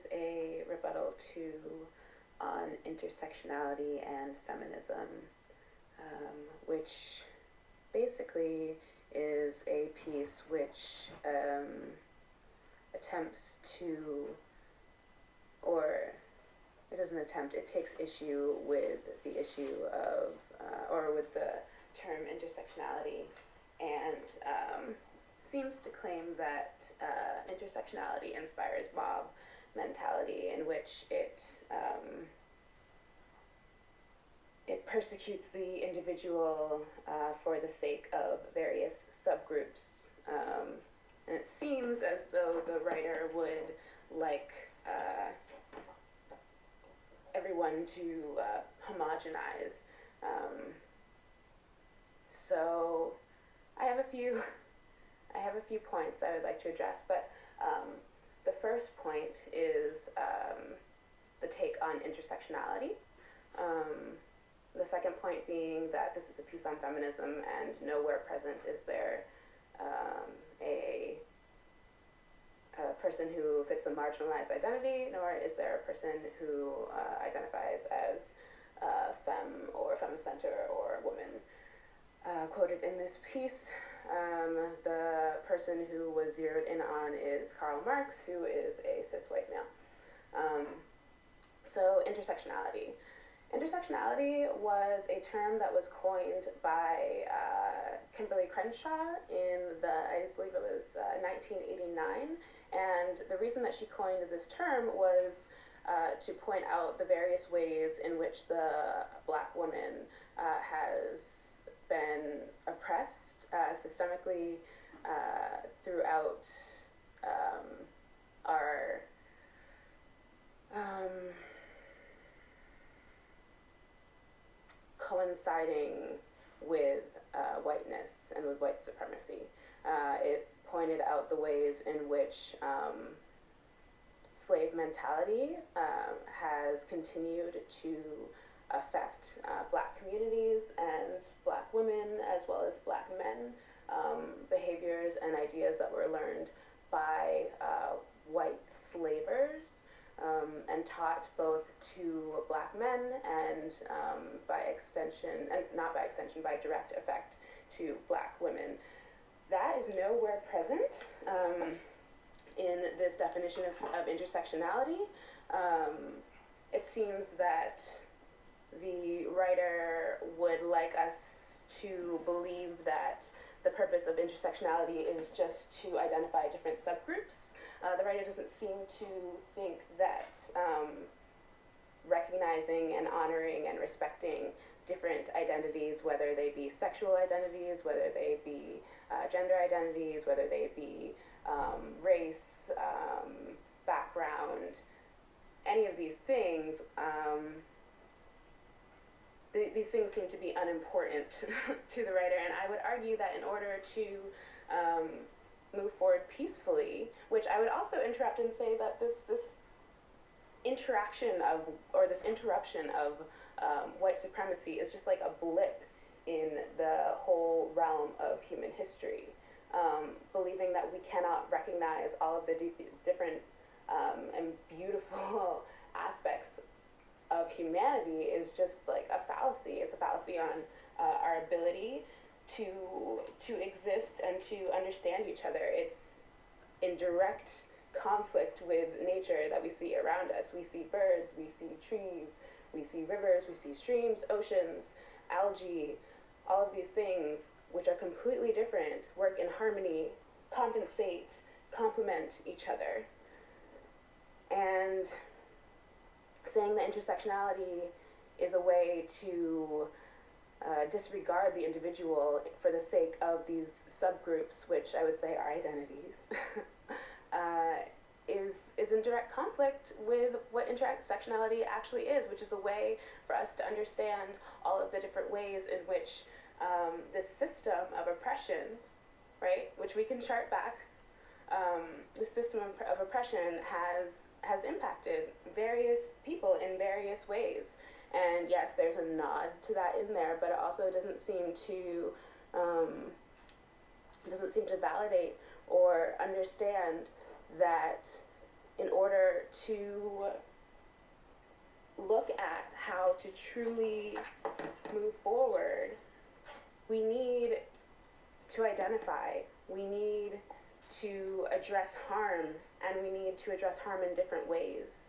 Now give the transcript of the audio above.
is a rebuttal to on intersectionality and feminism, which basically is a piece which attempts to, or it doesn't attempt, it takes issue with the issue of, or with the term intersectionality, and seems to claim that intersectionality inspires mob mentality, in which it persecutes the individual for the sake of various subgroups. And it seems as though the writer would like everyone to homogenize. So I have a few points I would like to address, but the first point is the take on intersectionality. The second point being that this is a piece on feminism, and nowhere present is there a person who fits a marginalized identity, nor is there a person who identifies as femme or femicenter or woman. Quoted in this piece, the person who was zeroed in on is Karl Marx, who is a cis white male. So intersectionality. Intersectionality was a term that was coined by Kimberly Crenshaw in I believe it was 1989, and the reason that she coined this term was to point out the various ways in which the Black woman has been oppressed systemically throughout our coinciding with whiteness and with white supremacy. It pointed out the ways in which slave mentality has continued to affect Black communities and Black women, as well as Black men, behaviors and ideas that were learned by white slavers and taught both to Black men and by extension, and not by extension, by direct effect to Black women. That is nowhere present in this definition of intersectionality. It seems that the writer would like us to believe that the purpose of intersectionality is just to identify different subgroups. The writer doesn't seem to think that recognizing and honoring and respecting different identities, whether they be sexual identities, whether they be gender identities, whether they be race, background, any of these things, these things seem to be unimportant to the writer, and I would argue that in order to move forward peacefully, which I would also interrupt and say that this interaction of, or this interruption of white supremacy is just like a blip in the whole realm of human history. Believing that we cannot recognize all of the different and beautiful aspects of humanity is just like a fallacy. It's a fallacy on our ability to exist and to understand each other. It's in direct conflict with nature that we see around us. We see birds, we see trees, we see rivers, we see streams, oceans, algae, all of these things which are completely different, work in harmony, compensate, complement each other. And saying that intersectionality is a way to disregard the individual for the sake of these subgroups, which I would say are identities, is in direct conflict with what intersectionality actually is, which is a way for us to understand all of the different ways in which this system of oppression, right, which we can chart back, the system of oppression has impacted various people in various ways. And yes, there's a nod to that in there, but it also doesn't seem to validate or understand that in order to look at how to truly move forward, we need to identify, we need to address harm, and we need to address harm in different ways.